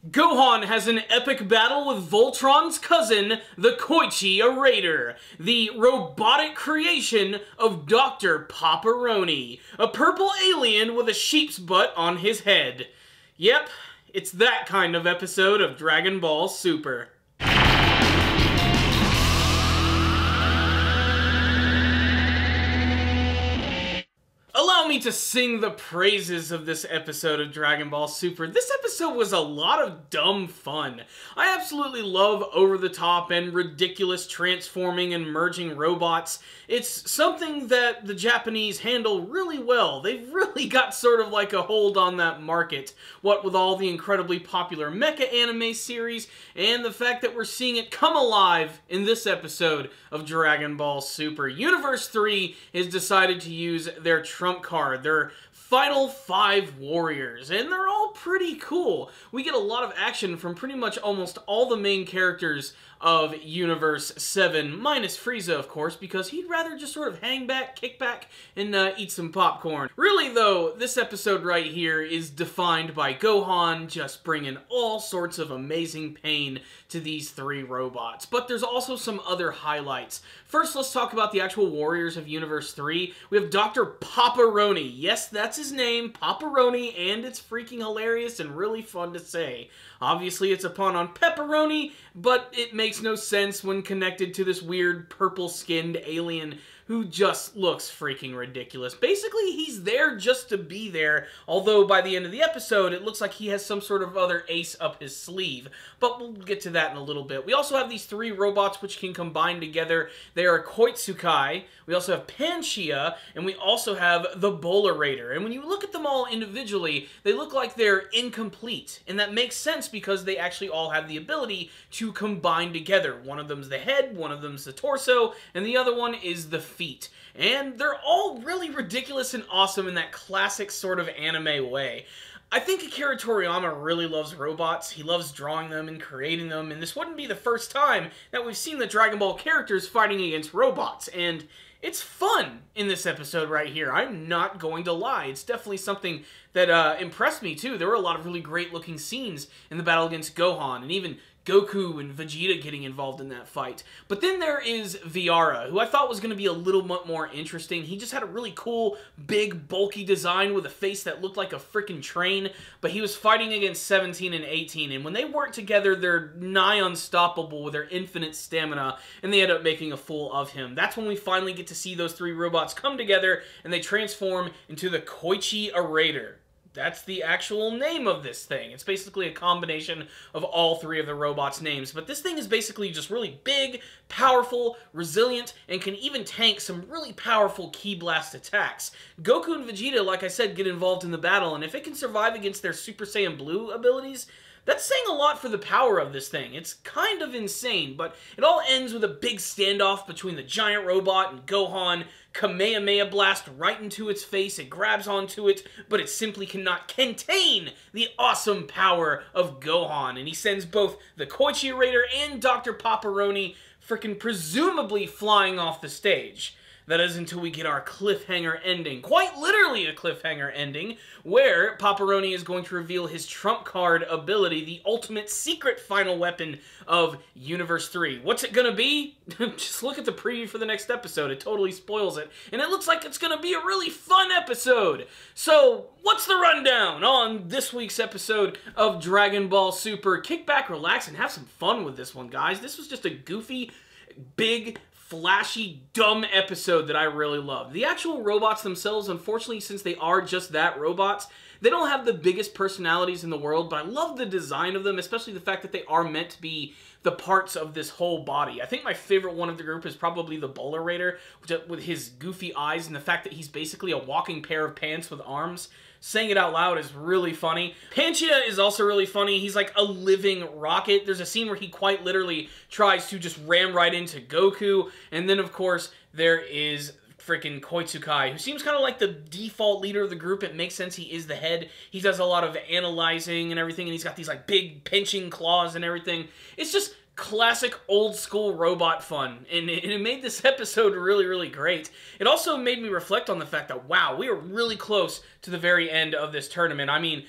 Gohan has an epic battle with Voltron's cousin, the Koichiarator, the robotic creation of Dr. Paparoni, a purple alien with a sheep's butt on his head. Yep, it's that kind of episode of Dragon Ball Super. Allow me to sing the praises of this episode of Dragon Ball Super. This episode was a lot of dumb fun. I absolutely love over-the-top and ridiculous transforming and merging robots. It's something that the Japanese handle really well. They've really got sort of like a hold on that market, what with all the incredibly popular mecha anime series and the fact that we're seeing it come alive in this episode of Dragon Ball Super. Universe 3 has decided to use their trump card, their final 5 warriors, and they're all pretty cool. We get a lot of action from pretty much almost all the main characters of Universe 7, minus Frieza, of course, because he'd rather just sort of hang back, kick back, and eat some popcorn. Really, though, this episode right here is defined by Gohan just bringing all sorts of amazing pain to these 3 robots. But there's also some other highlights. First, let's talk about the actual warriors of Universe 3. We have Dr. Paparoni. Yes, that's his name, Paparoni, and it's freaking hilarious and really fun to say. Obviously, it's a pun on pepperoni, but it makes no sense when connected to this weird purple-skinned alien who just looks freaking ridiculous. Basically, he's there just to be there, although by the end of the episode, it looks like he has some sort of other ace up his sleeve. But we'll get to that in a little bit. We also have these 3 robots which can combine together. They are Koichiarator, we also have Panchia, and we also have the Bollerator. And when you look at them all individually, they look like they're incomplete. And that makes sense because they actually all have the ability to combine together. One of them's the head, one of them's the torso, and the other one is the feet. And they're all really ridiculous and awesome in that classic sort of anime way. I think Akira Toriyama really loves robots. He loves drawing them and creating them, and this wouldn't be the first time that we've seen the Dragon Ball characters fighting against robots, and it's fun in this episode right here. I'm not going to lie. It's definitely something that impressed me, too. There were a lot of really great-looking scenes in the battle against Gohan, and even Goku and Vegeta getting involved in that fight. But then there is Viara, who I thought was going to be a little bit more interesting. He just had a really cool, big, bulky design with a face that looked like a freaking train, but he was fighting against 17 and 18, and when they work together, they're nigh unstoppable with their infinite stamina, and they end up making a fool of him. That's when we finally get to see those 3 robots come together, and they transform into the Koichiarator. That's the actual name of this thing. It's basically a combination of all 3 of the robots' names. But this thing is basically just really big, powerful, resilient, and can even tank some really powerful Ki Blast attacks. Goku and Vegeta, like I said, get involved in the battle, and if it can survive against their Super Saiyan Blue abilities, that's saying a lot for the power of this thing. It's kind of insane, but it all ends with a big standoff between the giant robot and Gohan. Kamehameha blast right into its face. It grabs onto it, but it simply cannot contain the awesome power of Gohan. And he sends both the Koichiarator and Dr. Paparoni frickin' presumably flying off the stage. That is until we get our cliffhanger ending. Quite literally a cliffhanger ending, where Paparoni is going to reveal his trump card ability, the ultimate secret final weapon of Universe 3. What's it gonna be? Just look at the preview for the next episode. It totally spoils it. And it looks like it's gonna be a really fun episode. So, what's the rundown on this week's episode of Dragon Ball Super? Kick back, relax, and have some fun with this one, guys. This was just a goofy, big, flashy, dumb episode that I really love. The actual robots themselves, unfortunately, since they are just that, robots, they don't have the biggest personalities in the world, but I love the design of them, especially the fact that they are meant to be the parts of this whole body. I think my favorite one of the group is probably the Bollerator, with his goofy eyes and the fact that he's basically a walking pair of pants with arms. Saying it out loud is really funny. Panchia is also really funny. He's like a living rocket. There's a scene where he quite literally tries to just ram right into Goku. And then, of course, there is freaking Koichiarator, who seems kind of like the default leader of the group. It makes sense. He is the head. He does a lot of analyzing and everything, and he's got these like big pinching claws and everything. It's just classic old school robot fun, and it made this episode really, really great. It also made me reflect on the fact that, wow, we are really close to the very end of this tournament. I mean,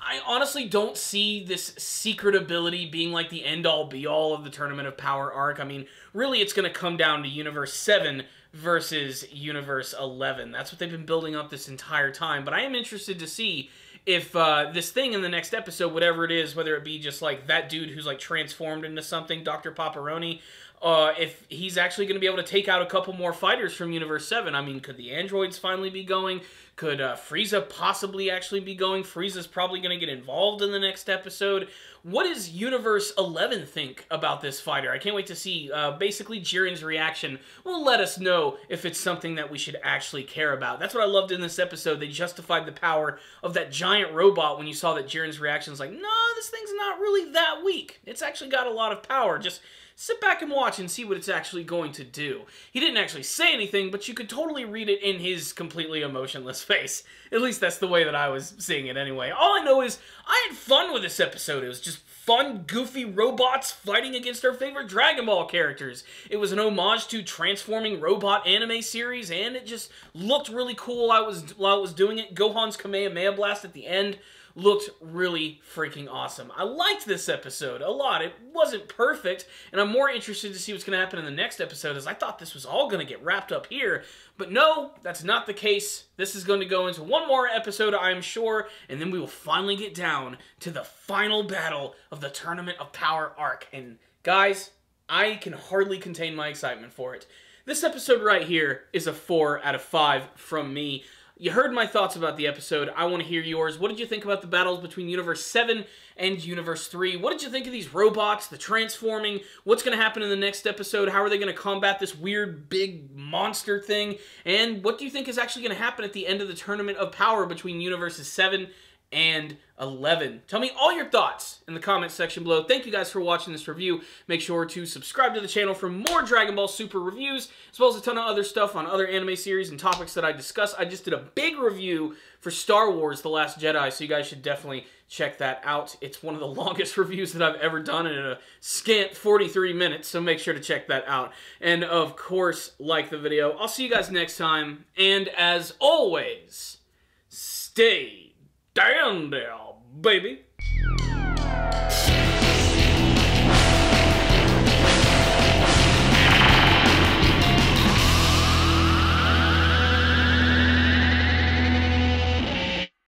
I honestly don't see this secret ability being like the end-all be-all of the Tournament of Power arc. I mean, really it's going to come down to Universe 7 versus Universe 11. That's what they've been building up this entire time. But I am interested to see if this thing in the next episode, whatever it is, whether it be just like that dude who's like transformed into something, Dr. Paparoni, if he's actually going to be able to take out a couple more fighters from Universe 7. I mean, could the androids finally be going? Could Frieza possibly actually be going? Frieza's probably going to get involved in the next episode. What does Universe 11 think about this fighter? I can't wait to see. Basically, Jiren's reaction will let us know if it's something that we should actually care about. That's what I loved in this episode. They justified the power of that giant robot when you saw that Jiren's reaction is like, no, this thing's not really that weak. It's actually got a lot of power. Just sit back and watch and see what it's actually going to do. He didn't actually say anything, but you could totally read it in his completely emotionless face. At least that's the way that I was seeing it anyway. All I know is I had fun with this episode. It was just fun, goofy robots fighting against our favorite Dragon Ball characters. It was an homage to transforming robot anime series, and it just looked really cool while I was doing it. Gohan's Kamehameha Blast at the end looked really freaking awesome. I liked this episode a lot. It wasn't perfect, and I'm more interested to see what's going to happen in the next episode, as I thought this was all going to get wrapped up here. But no, that's not the case. This is going to go into one more episode, I'm sure, and then we will finally get down to the final battle of the Tournament of Power arc. And guys, I can hardly contain my excitement for it. This episode right here is a 4 out of 5 from me. You heard my thoughts about the episode. I want to hear yours. What did you think about the battles between Universe 7 and Universe 3? What did you think of these robots, the transforming? What's going to happen in the next episode? How are they going to combat this weird big monster thing? And what do you think is actually going to happen at the end of the Tournament of Power between Universes 7 and 11? Tell me all your thoughts in the comments section below. Thank you guys for watching this review. Make sure to subscribe to the channel for more Dragon Ball Super reviews, as well as a ton of other stuff on other anime series and topics that I discuss. I just did a big review for Star Wars The Last Jedi, so you guys should definitely check that out. It's one of the longest reviews that I've ever done in a scant 43 minutes, so make sure to check that out. And of course, like the video. I'll see you guys next time, and as always, stay down there, baby.